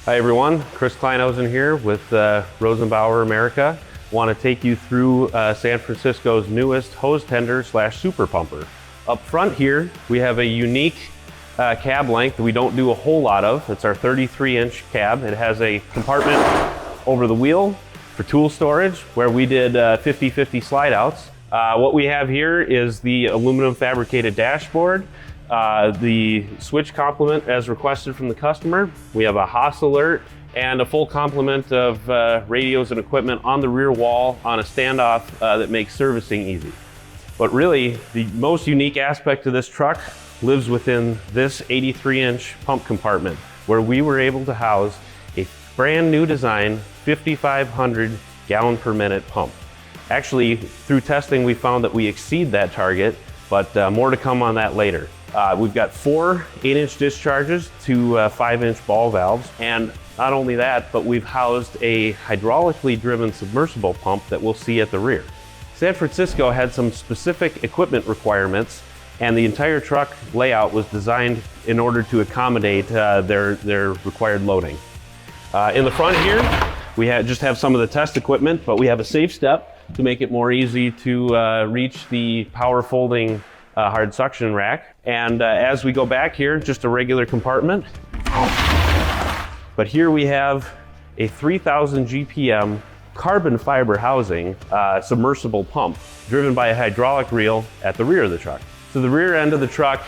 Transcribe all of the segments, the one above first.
Hi everyone, Chris Kleinhuizen here with Rosenbauer America. Want to take you through San Francisco's newest hose tender / super pumper. Up front here, we have a unique cab length that we don't do a whole lot of. It's our 33-inch cab. It has a compartment over the wheel for tool storage where we did 50/50 slide outs. What we have here is the aluminum fabricated dashboard. The switch complement as requested from the customer. We have a Haas alert and a full complement of radios and equipment on the rear wall on a standoff that makes servicing easy. But really, the most unique aspect of this truck lives within this 83-inch pump compartment, where we were able to house a brand new design 5,500 gallon per minute pump. Actually, through testing, we found that we exceed that target, but more to come on that later. We've got 4 8-inch discharges to 5-inch ball valves, and not only that, but we've housed a hydraulically driven submersible pump that we'll see at the rear. San Francisco had some specific equipment requirements, and the entire truck layout was designed in order to accommodate their required loading. In the front here, we just have some of the test equipment, but we have a safe step to make it more easy to reach the power folding hard suction rack. And as we go back here, just a regular compartment. But here we have a 3,000 GPM carbon fiber housing submersible pump driven by a hydraulic reel at the rear of the truck. So the rear end of the truck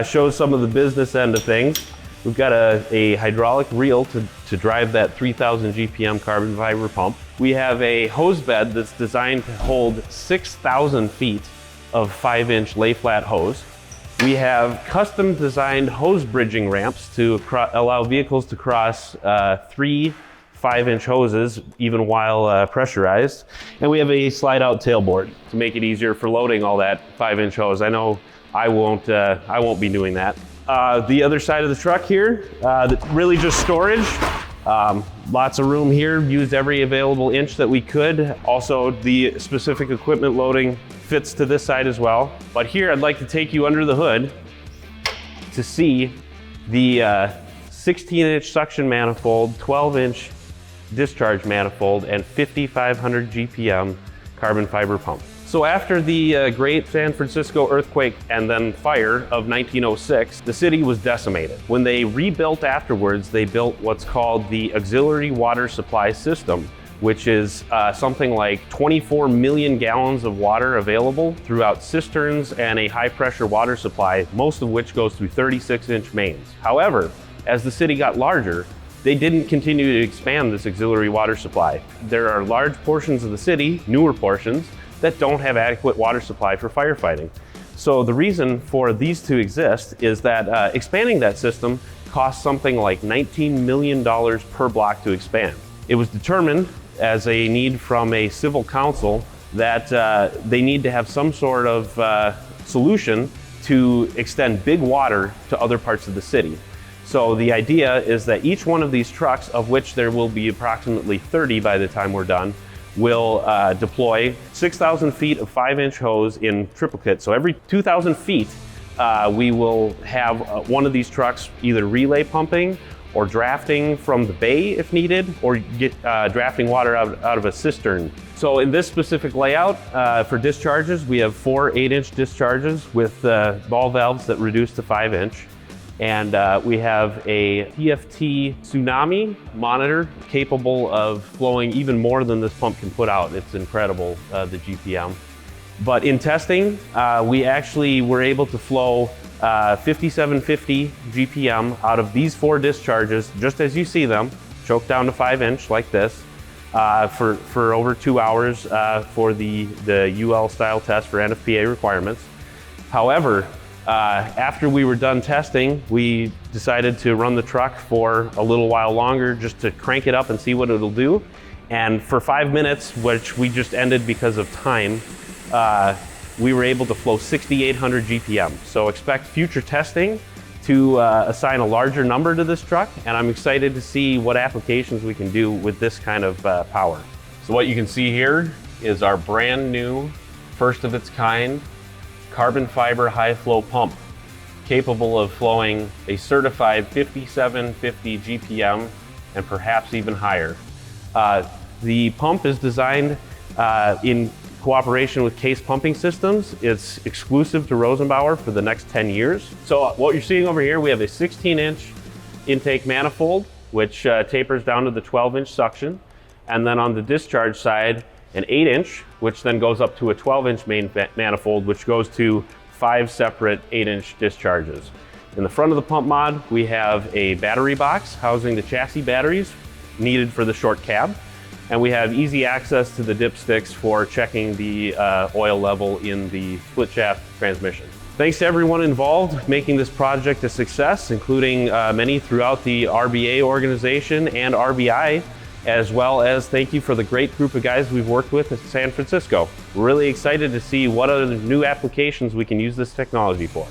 shows some of the business end of things. We've got a hydraulic reel to drive that 3,000 GPM carbon fiber pump. We have a hose bed that's designed to hold 6,000 feet of 5-inch lay flat hose. We have custom designed hose bridging ramps to allow vehicles to cross 3 5-inch hoses even while pressurized. And we have a slide out tailboard to make it easier for loading all that 5-inch hose. I know I won't be doing that. The other side of the truck here, really just storage. Lots of room here, used every available inch that we could. Also, the specific equipment loading fits to this side as well. But here I'd like to take you under the hood to see the 16-inch suction manifold, 12-inch discharge manifold, and 5,500 GPM carbon fiber pump. So after the great San Francisco earthquake and then fire of 1906, the city was decimated. When they rebuilt afterwards, they built what's called the auxiliary water supply system, which is something like 24 million gallons of water available throughout cisterns and a high pressure water supply, most of which goes through 36-inch mains. However, as the city got larger, they didn't continue to expand this auxiliary water supply. There are large portions of the city, newer portions, that don't have adequate water supply for firefighting. So the reason for these to exist is that expanding that system costs something like $19 million per block to expand. It was determined as a need from a civil council that they need to have some sort of solution to extend big water to other parts of the city. So the idea is that each one of these trucks, of which there will be approximately 30 by the time we're done, will deploy 6,000 feet of 5-inch hose in triplicate. So every 2,000 feet, we will have one of these trucks either relay pumping or drafting from the bay if needed, or get drafting water out of a cistern. So in this specific layout for discharges, we have 4 8-inch discharges with ball valves that reduce to 5-inch. And we have a TFT tsunami monitor capable of flowing even more than this pump can put out. It's incredible, the GPM. But in testing, we actually were able to flow 5,750 GPM out of these 4 discharges, just as you see them, choked down to 5-inch like this, for over 2 hours for the UL style test for NFPA requirements. However, after we were done testing, we decided to run the truck for a little while longer just to crank it up and see what it'll do. And for 5 minutes, which we just ended because of time, we were able to flow 6,800 GPM. So expect future testing to assign a larger number to this truck, and I'm excited to see what applications we can do with this kind of power. So what you can see here is our brand new, first of its kind, carbon fiber high flow pump, capable of flowing a certified 5750 GPM and perhaps even higher. The pump is designed in cooperation with Case Pumping Systems. It's exclusive to Rosenbauer for the next 10 years. So what you're seeing over here, we have a 16-inch intake manifold, which tapers down to the 12-inch suction. And then on the discharge side, an 8-inch, which then goes up to a 12-inch main manifold, which goes to 5 separate 8-inch discharges. In the front of the pump mod, we have a battery box housing the chassis batteries needed for the short cab. And we have easy access to the dipsticks for checking the oil level in the split shaft transmission. Thanks to everyone involved making this project a success, including many throughout the RBA organization and RBI, as well as thank you for the great group of guys we've worked with at San Francisco. We're really excited to see what other new applications we can use this technology for.